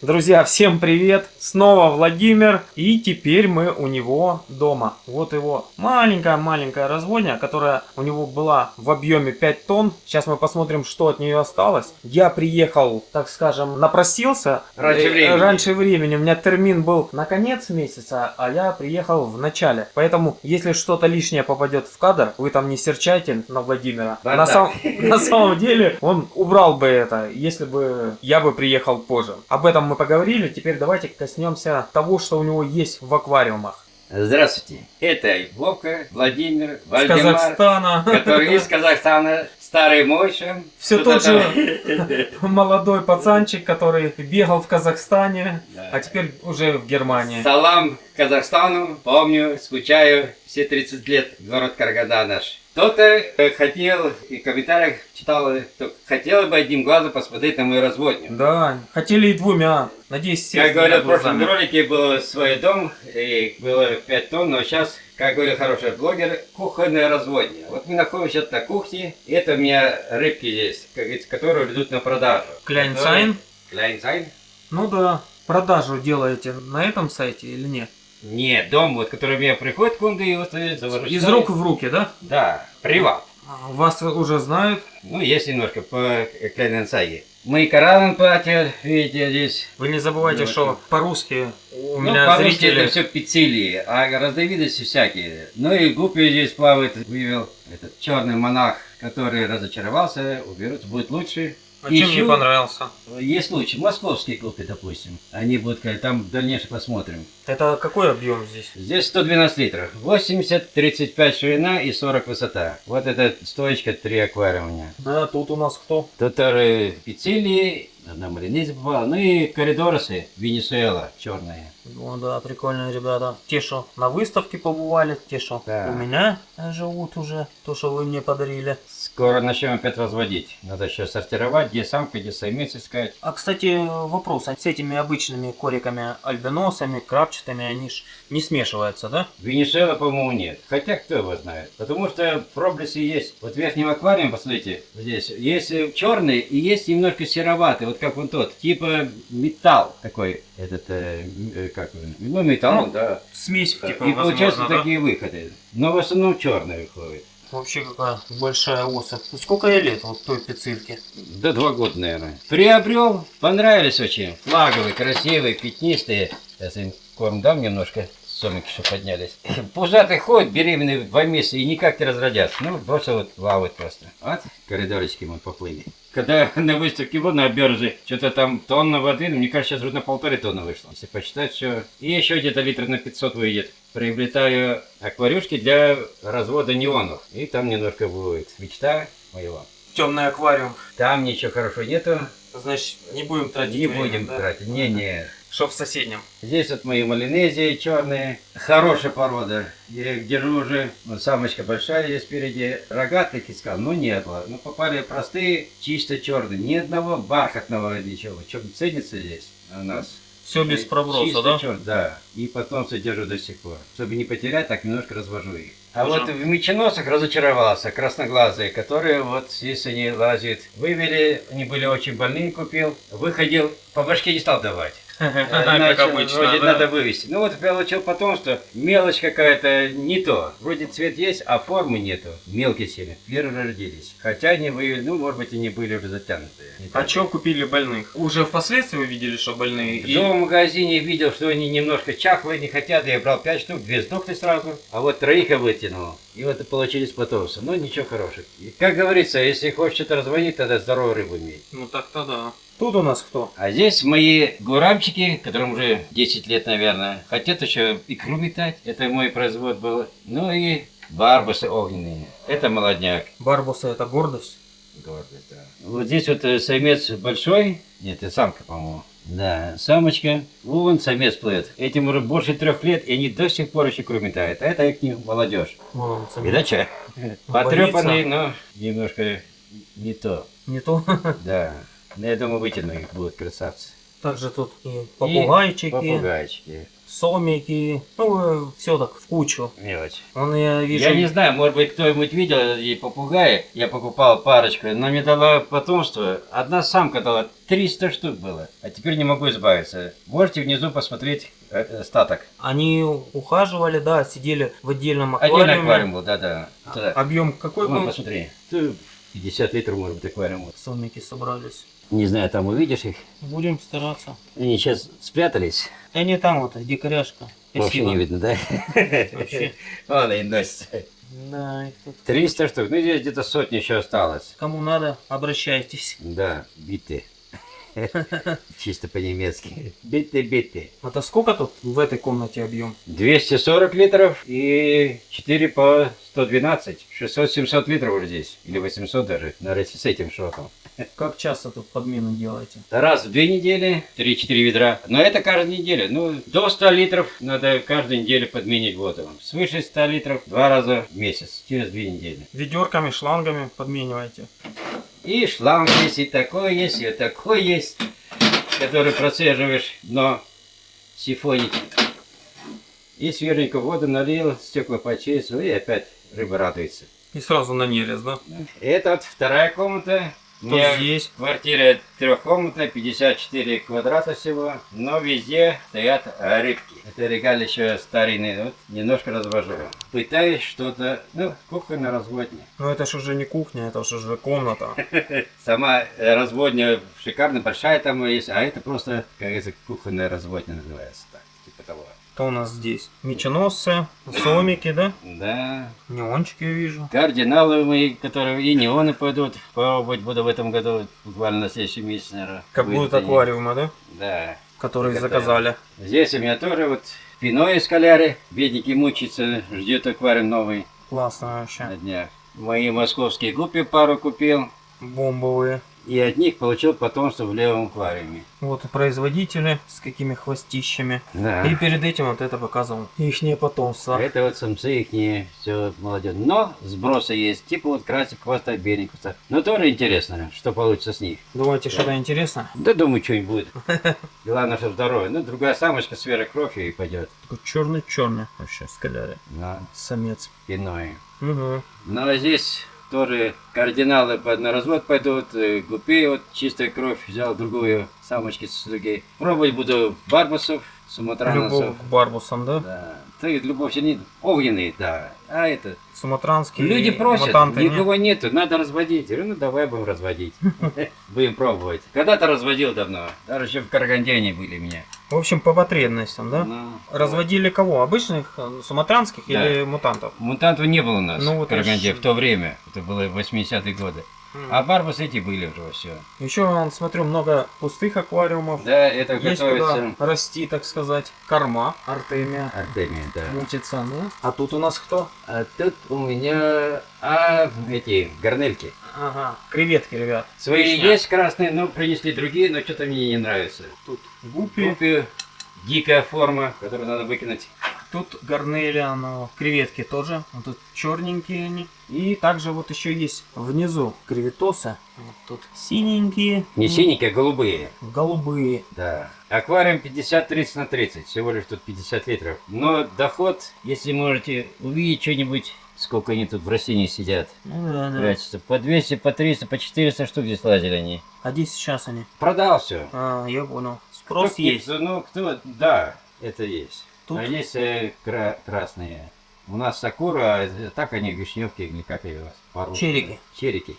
Друзья, всем привет! Снова Владимир, и теперь мы у него дома. Вот его маленькая разводня, которая у него была в объеме 5 тонн. Сейчас мы посмотрим, что от нее осталось. Я приехал, так скажем, напросился раньше времени. У меня термин был на конец месяца, а я приехал в начале. Поэтому, если что-то лишнее попадет в кадр, вы там не серчайте на Владимира. На самом деле, он убрал бы это, если бы я бы приехал позже. Об этом мы поговорили, теперь давайте коснемся того, что у него есть в аквариумах. Здравствуйте, это Вовка, Владимир, Вальдемар, из Казахстана, который из Казахстана, старый Мойша. Все тот же молодой пацанчик, который бегал в Казахстане, да, а теперь уже в Германии. Салам Казахстану, помню, скучаю, все 30 лет, город Караганда наш. Кто-то хотел, и в комментариях читал, кто хотел бы одним глазом посмотреть на мою разводню. Да, хотели и двумя. Надеюсь, все. Как говорят, в прошлом ролике был свой дом, и было 5 тонн, но сейчас, как говорил хороший блогер, кухонная разводня. Вот мы находимся на кухне, и это у меня рыбки есть, как говорится, которые идут на продажу. Кляйнцайн? Кляйнцайн? Ну да, продажу делаете на этом сайте или нет? Нет, дом, вот, который у меня приходит, кунды, и вот из рук в руки, да? Да, приват. Вас уже знают? Ну, есть немножко по Кляйнцайне. Мы кораллом платят, видите, здесь. Вы не забывайте, что по-русски у меня по-русски зрители... это все пиццилии, а разновидности всякие. Ну и гуппи здесь плавает, вывел этот черный монах, который разочаровался, уберут, будет лучше. А чем мне понравился? Есть лучше, московские гуппи, допустим. Они будут, там в дальнейшем посмотрим. Это какой объем здесь? Здесь 112 литров. 80, 35 ширина и 40 высота. Вот эта стоечка 3 аквариума у меня. А тут у нас кто? Тут пиццилии, одна малинезия попала, ну и коридорсы Венесуэла черные. Ну да, прикольные ребята. Те, что на выставке побывали, те, что у меня живут уже, то, что вы мне подарили. Скоро начнем опять разводить. Надо сейчас сортировать, где самка, где самец искать. А, кстати, вопрос. С этими обычными кориками, альбиносами, крапчатыми, они ж не смешиваются, да? Венесуэла, по-моему, нет. Хотя, кто его знает. Потому что проблески есть. Вот в верхнем аквариуме, посмотрите, здесь есть черный и есть немножко сероватый. Вот как вон тот. Типа металл такой. Этот, как он? Ну, металл, да. Смесь, типа, и получаются да? такие выходы. Но в основном черный выходит. Вообще какая большая особь. Сколько ей лет вот той пиццильке? Да 2 года, наверное. Приобрел, понравились очень. Флаговые, красивые, пятнистые. Сейчас им корм дам немножко, сомики, что поднялись. Пузатый ходит, беременный 2 месяца и никак не разродятся. Ну, бросил вот плавать просто. Вот, коридорочки мы поплыли. Когда на выставке был на бирже, что-то там тонна воды, мне кажется, сейчас уже на 1,5 тонны вышло. Если посчитать, все. И еще где-то литров на 500 выйдет. Приобретаю акварюшки для развода неонов. И там немножко будет мечта моего. Темный аквариум. Там ничего хорошего нету. Значит, не будем тратить Не время, будем да? тратить. Не-не. Что в соседнем? Здесь вот мои малинезии черные. Хорошая порода. Я их держу уже. Вот самочка большая есть впереди. Рогатых искал, но не было. Ну, попали простые, чисто черные. Ни одного бархатного ничего. Что ценится здесь у нас? Все без проброса, чисто да? Черный, да. И потом все держу до сих пор. Чтобы не потерять, так немножко развожу их. А вот в меченосах разочаровался, красноглазые, которые вот здесь они лазят. Вывели, они были очень больные, купил. Выходил, по башке не стал давать. Как обычно, вроде да? надо вывести. Ну вот получил потомство, мелочь какая-то не то. Вроде цвет есть, а формы нету. Мелкие сильно. Первые родились. Хотя они вывели, ну может быть они были уже затянутые. А что купили больных? Уже впоследствии вы видели, что больные? В магазине видел, что они немножко чахлые, не хотят. Я брал 5 штук, 2 сдохли сразу. А вот 3 я вытянул. И вот получились потомства. Ну ничего хорошего. И, как говорится, если хочешь что-то разводить, тогда здоровую рыбу иметь. Ну так-то да. Тут у нас кто? А здесь мои гурамчики, которым уже 10 лет, наверное, хотят еще икру метать. Это мой производ был. Ну и барбусы огненные. Это молодняк. Барбусы — это гордость? Гордость, да. Вот здесь вот самец большой. Нет, это самка, по-моему. Да, самочка. Вон самец плывет. Этим уже больше 3 лет, и они до сих пор еще икру метают. А это их не молодежь. Вон он, самец. Видать, что? Потрепанный, но немножко не то. Не то? Да. Но я думаю, вытяну их, будут красавцы. Также тут и попугайчики. Попугайчики. сомики, ну, все так в кучу. Мелочь. Он, я вижу... Я не знаю, может быть, кто-нибудь видел и попугаи. Я покупал парочку, но мне дала потомство. Одна самка дала 300 штук было. А теперь не могу избавиться. Можете внизу посмотреть статок. Они ухаживали, да, сидели в отдельном Отдельный аквариуме. аквариум был, да-да. Туда. Объем какой Вон, был? посмотри. Тут 50 литров, может быть, аквариум. Сомики собрались. Не знаю, там увидишь их. Будем стараться. Они сейчас спрятались. Они там вот, дикаряшка. Вообще не видно, да? Вообще. Вон и носится. Да, их тут... 300 штук. Ну, здесь где-то сотни еще осталось. Кому надо, обращайтесь. Да, биты. Чисто по-немецки. Биты. Это сколько тут в этой комнате объем? 240 литров и 4 по 112. 600-700 литров уже здесь. Или 800 даже. Наверное, с этим шотом. Как часто тут подмену делаете? Раз в 2 недели, 3-4 ведра. Но это каждую неделю. Ну, до 100 литров надо каждую неделю подменить воду. Свыше 100 литров 2 раза в месяц. Через 2 недели. Ведерками, шлангами подмениваете? И шланг есть, и такой есть, и такой есть, который процеживаешь дно, сифонить. И свеженькую воду налил, стекла почистил, и опять рыба радуется. И сразу на нерест, да? Это вот вторая комната. У Что меня здесь? квартира трехкомнатная, 54 квадрата всего, но везде стоят рыбки. Это регалище старинные, вот немножко развожу. Пытаюсь что-то, ну, кухонная разводня. Но это ж уже не кухня, это ж уже комната. Сама разводня шикарная, большая там есть, а это просто, как говорится, кухонная разводня называется, так, типа того. Что у нас здесь? Меченосцы, сомики, да? Да. Неончики я вижу. Кардиналы мои, которые и неоны пойдут, пробовать буду в этом году, буквально на следующий месяц, наверное. Как будут аквариумы, да? Да. Которые Готовим. заказали. Здесь у меня тоже вот пино из скаляры. Бедники мучаются, ждет аквариум новый Классно вообще. на днях. Мои московские гуппи пару купил. Бомбовые. И от них получил потомство в левом аквариуме. Вот производители с какими хвостищами. Да. И перед этим вот это показывал. Ихнее потомство. Это вот самцы их все молодежь. Но сбросы есть, типа вот красик хвоста беленького. Но тоже интересно, что получится с них. Думаете, что-то интересно? Да думаю, что-нибудь будет. Главное, что здоровье. Ну, другая самочка свежей кровью и пойдет. Такой черный-черный вообще скаляри. На Самец. пиной. Угу. Ну, а здесь тоже кардиналы на развод пойдут, гупи, вот чистая кровь, взял другую, самочки с другие. Пробовать буду барбусов, суматранцев. Любовь к барбусам, да? Да. Ты любовь не огненный, да. А это... Суматранские Люди просят, мутанты, нет? никого нету, надо разводить. Я говорю, ну давай будем разводить. Будем пробовать. Когда-то разводил давно, даже еще в Карагандяне были меня. В общем, по потребностям, да? Ну, Разводили кого? Обычных суматранских Да. или мутантов? мутантов не было у нас Ну, в вот Караганде аж- в то время. Это было 80-е годы. А барбусы эти были уже все. Еще, смотрю, много пустых аквариумов. Да, это Есть готовится куда расти, так сказать. Корма, Артемия, Артемия, да. мутится. Ну, а тут у нас кто? А тут у меня эти гарнельки. Ага, креветки, ребят. Свои Вишня. есть красные, но принесли другие, но что-то мне не нравится. Тут гуппи, Гуппи, дикая форма, которую надо выкинуть. тут гарнелия, но креветки тоже. Вот тут черненькие они. И также вот еще есть внизу креветосы. Вот тут синенькие. Не синенькие, а голубые. Голубые. Да. Аквариум 50-30 на 30, всего лишь тут 50 литров. Но доход, если можете увидеть что-нибудь, сколько они тут в растении сидят, Ну да, да. прячутся. По 200, по 300, по 400 штук здесь лазили они. А где сейчас они? Продал все. А, я понял. Спрос есть. Ну, кто, да, это есть. Тут? А есть красные. У нас сакура, а так они вишневки или как ее по-русски? Черики. Черики.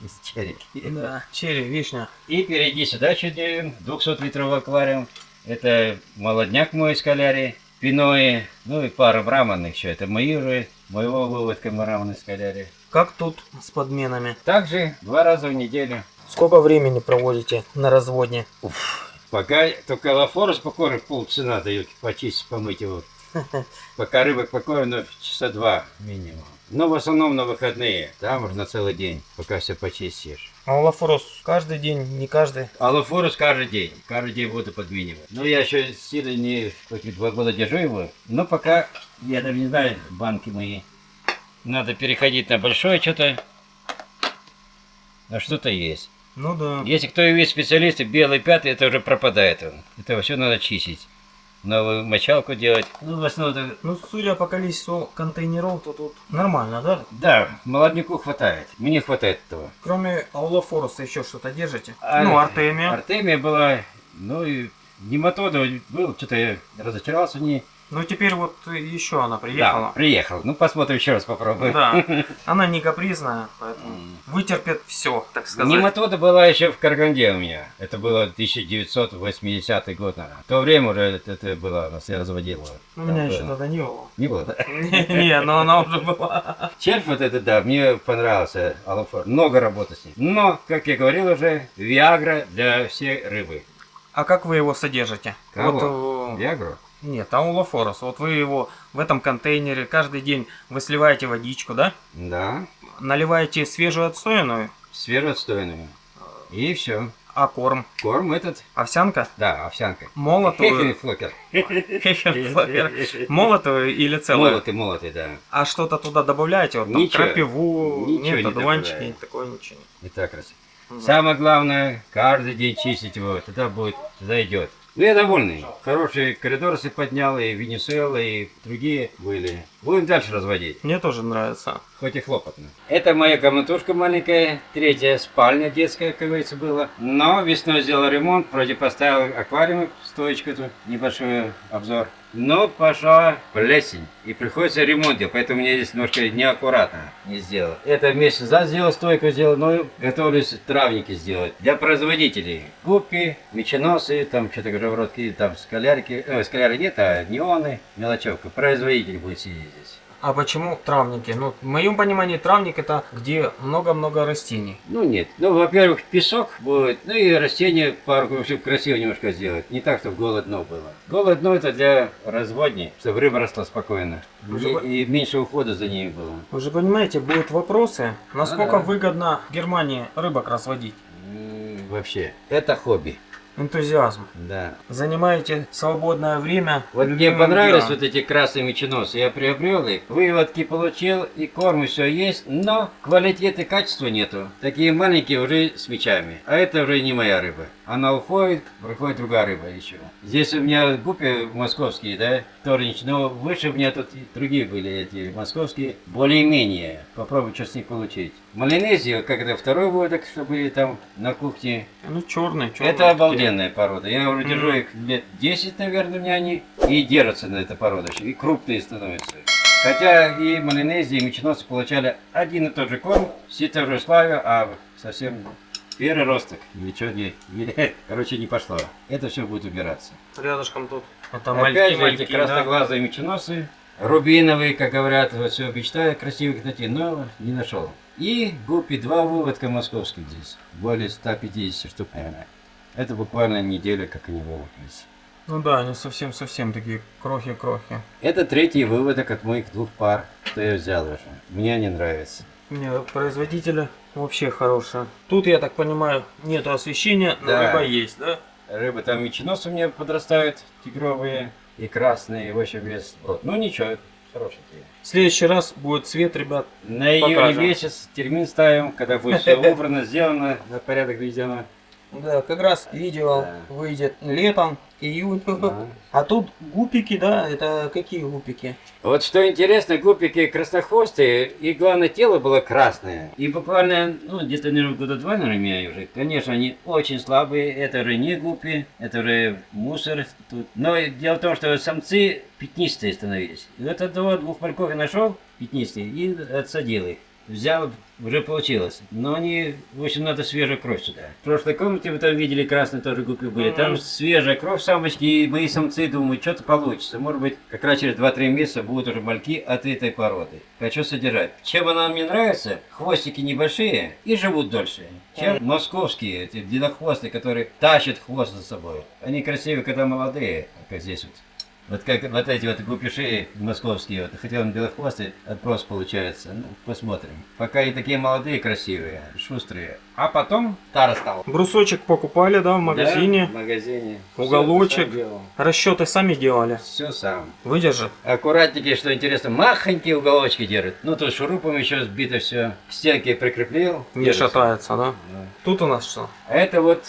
Есть черики. Да, черри, вишня. И впереди сюда чуть 200-литровый аквариум. Это молодняк мой из скалярии, пинои, ну и пара браманных еще. Это мои уже, моего выводка браманных скалярии. Как тут с подменами? Также 2 раза в неделю. Сколько времени проводите на разводне? Пока только лафорус покормишь, полцена дают, почистить, помыть его. Пока рыбок покормим, ну, часа 2 минимум. Но в основном на выходные, там уже на целый день, пока все почистишь. А лафорос каждый день, не каждый? А лафорус каждый день буду подменивать. Ну, я еще силы не, хоть и 2 года держу его, но пока, я даже не знаю, банки мои. Надо переходить на большое что-то, а что-то есть. Ну да. Если кто и видит специалисты, белый пятый, это уже пропадает он. Это все надо чистить. новую мочалку делать. Ну, в основном, Ну, судя по количеству контейнеров, то тут нормально, да? да, молодняку хватает. Мне хватает этого. Кроме Аулофоруса еще что-то держите? А, Ну, Артемия. Артемия была, ну и нематода был, что-то я разочаровался в ней. Ну, теперь вот еще она Да, приехала. приехал. Ну, посмотрим, еще раз попробуем. Да. Она не капризная, поэтому вытерпит все, так сказать. Нематода была еще в Караганде у меня. Это было 1980 год, наверное. В то время уже это было, нас я разводил. Ну, у меня еще тогда не было. Не было, да? Не, но она уже была. Червь вот это, да, мне понравился, Алофор. Много работы с ним. Но, как я говорил уже, Виагра для всей рыбы. А как вы его содержите? Кого? Вот, Виагру? нет, Аулофорус. Вот вы его в этом контейнере каждый день вы сливаете водичку, да? Да, Наливаете свежую отстоянную, свежеотстойную. И все. а корм? Корм этот, Овсянка? да, овсянка. Молотую? Хеферфлокер. Молотую или целую? Молотый, да. А что-то туда добавляете? Вот там Ничего. крапиву, Ничего нет, не одуванчики, добавляю. такое ничего. Не так красиво. Ну, Самое главное, каждый день чистить его, тогда будет, тогда идет. Ну, я довольный. Хорошие коридоры поднял, и Венесуэла, и другие были. Будем дальше разводить, Мне тоже нравится. хоть и хлопотно. Это моя комнатушка маленькая, третья спальня детская, как говорится, была. Но весной сделал ремонт, вроде поставил аквариум, стоечку эту, небольшой обзор. Но пошла плесень, и приходится ремонт делать, поэтому мне здесь немножко неаккуратно не сделал. Это месяц назад сделал, стойку сделал, но готовлюсь травники сделать для производителей. Гуппи, меченосы, там что-то говорю, там скалярики, скаляры нет, а неоны, мелочевка. Производитель будет сидеть здесь. А почему травники? Ну, в моем понимании травник это где много-много растений. Ну нет, ну во-первых песок будет, ну и растения пару, чтобы красиво немножко сделать. Не так, чтобы голое дно было. Голое дно это для разводни, чтобы рыба росла спокойно. И меньше ухода за ней было. Вы же понимаете, будут вопросы, насколько да. выгодно в Германии рыбок разводить. Вообще, это хобби. Энтузиазм. Да. Занимаете свободное время. Вот мне любимым понравились делом. вот эти красные меченосы, я приобрел их, выводки получил, и корм и все есть, но квалитета и качества нету. Такие маленькие уже с мечами, а это уже не моя рыба. Она уходит, приходит другая рыба еще. Здесь у меня гуппи московские, да, вторнич, но выше у меня тут и другие были эти московские, более-менее. Попробуй что с них получить. Малинезия, как это второй выводок, что были там на кухне. Ну, черный. Это обалденная порода. Я уже держу их лет 10, наверное, у меня они. И держатся на этой породе. И крупные становятся. Хотя и малинезии, и меченосы получали один и тот же корм. Все те же славя, а совсем первый росток. Ничего не... Короче, не пошло. Это все будет убираться. Рядышком тут. Это Опять же, мальки, эти красноглазые меченосы. Рубиновые, как говорят, вот все мечтаю красивых найти, но не нашел. И гуппи 2 выводка московских здесь. Более 150 штук, наверное. Это буквально неделя, как они выводились. Ну да, они совсем такие крохи-крохи. Это третий выводок от моих 2 пар, что я взял уже. Мне они нравятся. Не, производители вообще хорошие. Тут, я так понимаю, нету освещения, но Да. рыба есть, да? Рыбы там меченосы у меня подрастают, тигровые и красные, в общем, вес. Вот. Ну ничего, хорошенькие. В следующий раз будет цвет, ребят. На июль Покажем. месяц термин ставим, когда будет все убрано, сделано, на порядок доведено. Да, как раз видео Да. выйдет летом, июнь. Да. А тут гупики, да? Это какие гупики? Вот что интересно, гупики краснохвостые, и главное тело было красное. И буквально, ну где-то, наверное, года 2, наверное, меня уже. Конечно, они очень слабые, это уже не гуппи, это уже мусор тут. Но дело в том, что самцы пятнистые становились. И вот одного 2 мальков я нашел, пятнистые, и отсадил их. Взял, уже получилось. Но они, в общем, надо свежая кровь сюда. В прошлой комнате вы там видели, красные тоже гуппи были. Там свежая кровь, самочки, и мои самцы думают, что-то получится. Может быть, как раз через 2-3 месяца будут уже мальки от этой породы. Хочу содержать. Чем она мне нравится, хвостики небольшие и живут дольше. Чем московские, эти длиннохвостые, которые тащат хвост за собой. Они красивые, когда молодые, как здесь вот. Вот как вот эти вот гупиши московские, вот, хотя он белохвостый, отпрос получается. Ну, посмотрим. Пока и такие молодые, красивые, шустрые. А потом тара стал. Брусочек покупали, да, в магазине. Да, в магазине. Уголочек. Расчеты сами делали. Все сам. Выдержит. Аккуратненькие, что интересно, махонькие уголочки держит. Ну, то шурупом еще сбито все. К стенке прикрепил. Не держится. шатается, да? Да. Тут у нас что? А это вот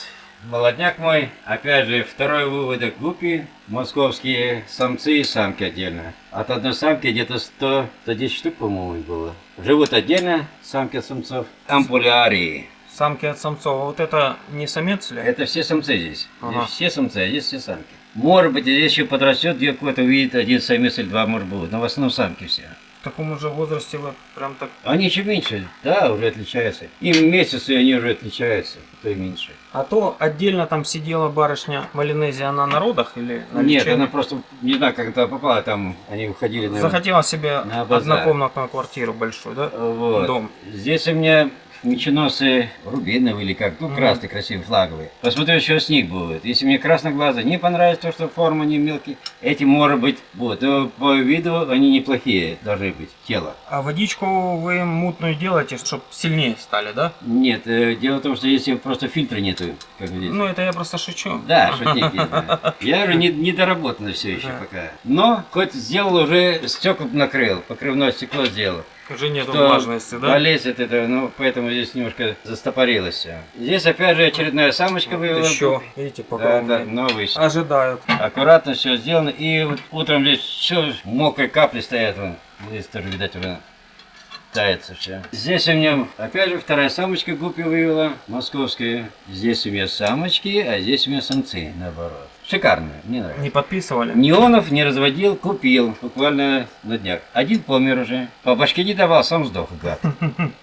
молодняк мой. Опять же, второй выводок гуппи. Московские самцы и самки отдельно. От одной самки где-то 110 штук, по-моему, было. Живут отдельно самки от самцов. Ампулярии. Самки от самцов. А вот это не самец ли? Это все самцы здесь. Ага. Здесь все самцы, а здесь все самки. Может быть, здесь еще подрастет, где какой-то увидит один самец или два, может быть. Но в основном самки все. В таком уже возрасте вы прям так... Они еще меньше, да, уже отличаются. Им месяцы, и они уже отличаются, то и меньше. А то отдельно там сидела барышня Малинези, она на родах или на Нет, лечении? она просто, не знаю, как это попала, там они уходили, наверное. Захотела себе на базар. однокомнатную квартиру большую, да? Вот. Дом. Здесь у меня меченосы рубиновые или как, ну, красные, красивые, флаговые. Посмотрю, что с них будет. Если мне красноглазые не понравится, то, что форма не мелкие, эти, может быть, будут. Но по виду они неплохие должны быть, тело. А водичку вы мутную делаете, чтобы сильнее стали, да? Нет, дело в том, что если просто фильтра нету, как здесь. Ну, это я просто шучу. Да, шутник есть, да. Я уже не доработано все еще Да. пока. Но хоть сделал уже, стекла накрыл, покрывное стекло сделал. Уже нету Что влажности, да? болезнь от этого, ну, поэтому здесь немножко застопорилось все. Здесь опять же очередная самочка вывела. Еще, видите, пока Да, да, новый. ожидают. Аккуратно все сделано. И вот утром здесь все мокрые капли стоят. Вон. Здесь тоже, видать, уже тается все. Здесь у меня опять же вторая самочка гуппи вывела, московская. Здесь у меня самочки, а здесь у меня самцы, наоборот. Шикарно, мне нравится. Не подписывали? Неонов не разводил, купил, буквально на днях. Один помер уже. По башке не давал, сам сдох, гад.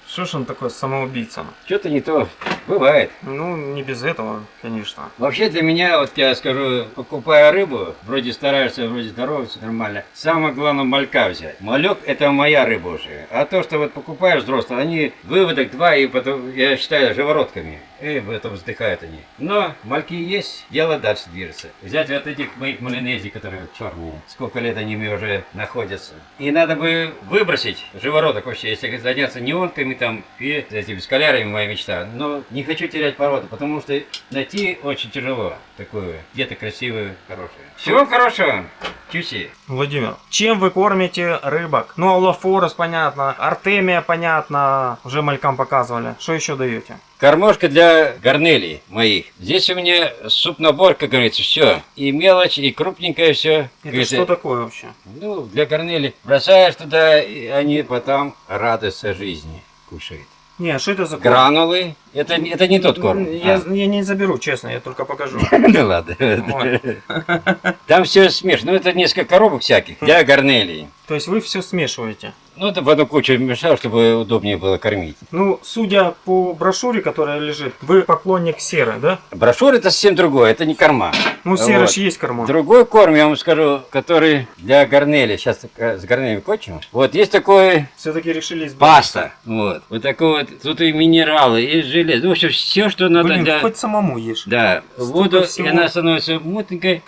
Что ж он такой самоубийца? Что-то не то. Бывает. Ну, не без этого, конечно. Вообще для меня, вот я скажу, покупая рыбу, вроде стараешься, вроде здороваться нормально, самое главное малька взять. Малек это моя рыба уже. А то, что вот покупаешь взрослые, они выводок два и потом, я считаю, живородками. И потом вздыхают они. Но мальки есть, дело дальше движется. Взять вот этих моих малинезий, которые черные. Сколько лет они мне уже находятся. И надо бы выбросить живородок вообще, если заняться неонками там и этими скалярами, моя мечта. Но не хочу терять породу, потому что найти очень тяжело такую, где-то красивую, хорошую. Всего хорошего, чуси. Владимир, чем вы кормите рыбок? Ну, аллофорос понятно, артемия понятно, уже малькам показывали. Что еще даете? Кормушка для гарнелей моих. Здесь у меня суп-набор, как говорится, все. И мелочь, и крупненькое все. Это что такое вообще? Ну, для гарнелей. Бросаешь туда, и они потом радуются жизни, кушают. Не, а что это за корм? Гранулы. Это не тот корм. Я не заберу, честно, я только покажу. Ну ладно. Вот. Там все смешно. Ну, это несколько коробок всяких для гарнелей. То есть вы все смешиваете? Ну, это в одну кучу мешал, чтобы удобнее было кормить. Ну, судя по брошюре, которая лежит, вы поклонник серы, да? Брошюра это совсем другое, это не корма. Ну, сера Вот. ж есть корма. Другой корм, я вам скажу, который для гарнели. Сейчас с гарнелями кончим. Вот есть такой Все-таки решили избавиться. паста. Вот такой вот. Тут и минералы, и железо. В общем, все, что надо Блин, для... хоть самому ешь. Да, Столько воду, всего. и она становится мутненькой.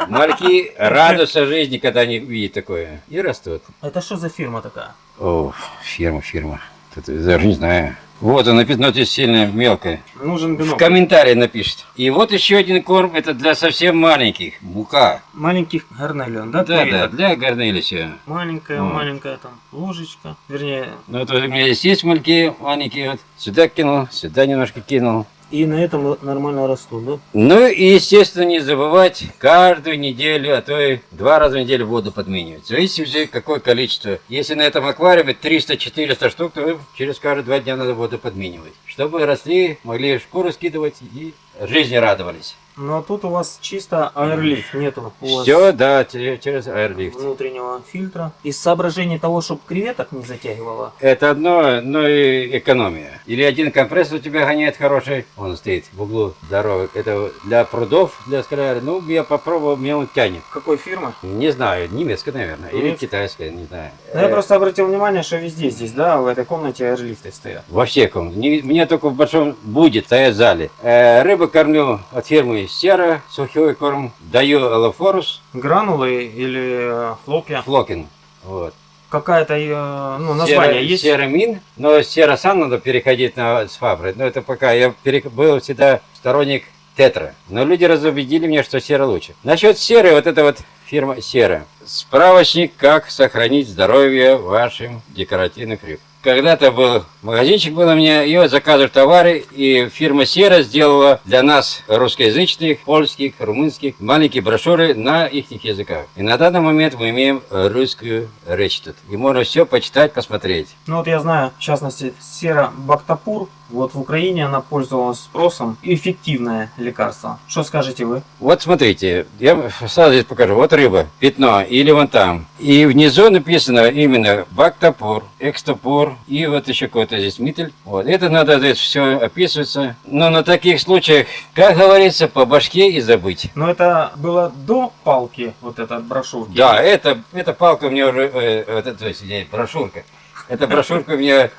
Мальки радуются жизни, когда они видят такое. И растут. Это что за фирма такая? О, фирма. Тут я даже не знаю. Вот он написано, но это сильно мелкое. Нужен В бинокль. комментарии напишет. И вот еще один корм, это для совсем маленьких. Мука. Маленьких гарнелион, да? Да, креветок? для гарнели все. Маленькая там ложечка. Вернее, Ну, это у меня здесь есть мальки маленькие, вот. Сюда кинул, сюда немножко кинул. и на этом нормально растут, да? Ну и, естественно, не забывать каждую неделю, а то и 2 раза в неделю воду подменивать. В зависимости, какое количество. Если на этом аквариуме 300-400 штук, то через каждые 2 дня надо воду подменивать. Чтобы росли, могли шкуру скидывать и жизни радовались. Но тут у вас чисто аэрлифт, нету у вас Все, да, через аэрлифт. внутреннего фильтра. Из соображений того, чтобы креветок не затягивало. Это одно, но и экономия. Или один компрессор у тебя гоняет хороший, он стоит в углу здоровый. Это для прудов, для скаляров. Ну, я попробовал, мне он тянет. Какой фирмы? Не знаю, немецкая, наверное, или Немецкая? китайская, не знаю. Ну, я просто обратил внимание, что везде здесь, да, в этой комнате аэрлифты стоят. Во всех комнатах. Мне только в большом будет стоять в зале. Рыбу кормлю от фирмы Сера, сухой корм. Даю аллофорус, Гранулы или хлопья? флокин. Вот. Какая-то, ну, название есть? Серамин, но сера сам надо переходить с фабры. Но это пока я был всегда сторонник тетра. Но люди разубедили меня, что сера лучше. Насчет серы, вот это вот фирма Сера. Справочник, как сохранить здоровье вашим декоративных рыб. когда-то был магазинчик был у меня, и вот заказывали товары, и фирма Сера сделала для нас, русскоязычных, польских, румынских, маленькие брошюры на их языках. И на данный момент мы имеем русскую речь тут. И можно все почитать, посмотреть. Ну вот я знаю, в частности, сера Бактапур. Вот в Украине она пользовалась спросом. Эффективное лекарство. Что скажете вы? Вот смотрите, я сразу здесь покажу. Вот рыба, пятно, или вон там. И внизу написано именно Бактапур, Экстапур и вот еще какой-то здесь митель. Вот, это надо здесь все описывается. Но на таких случаях, как говорится, по башке и забыть. Но это было до палки, вот эта брошюрки. Да, эта палка у меня уже, то есть брошюрка. Эта брошюрка у меня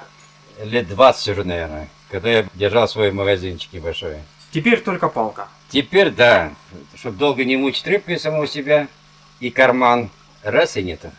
лет 20 уже, наверное, когда я держал свой магазинчик небольшой. Теперь только палка. Теперь, да, чтобы долго не мучить рыбкой самого себя и карман, раз и нету.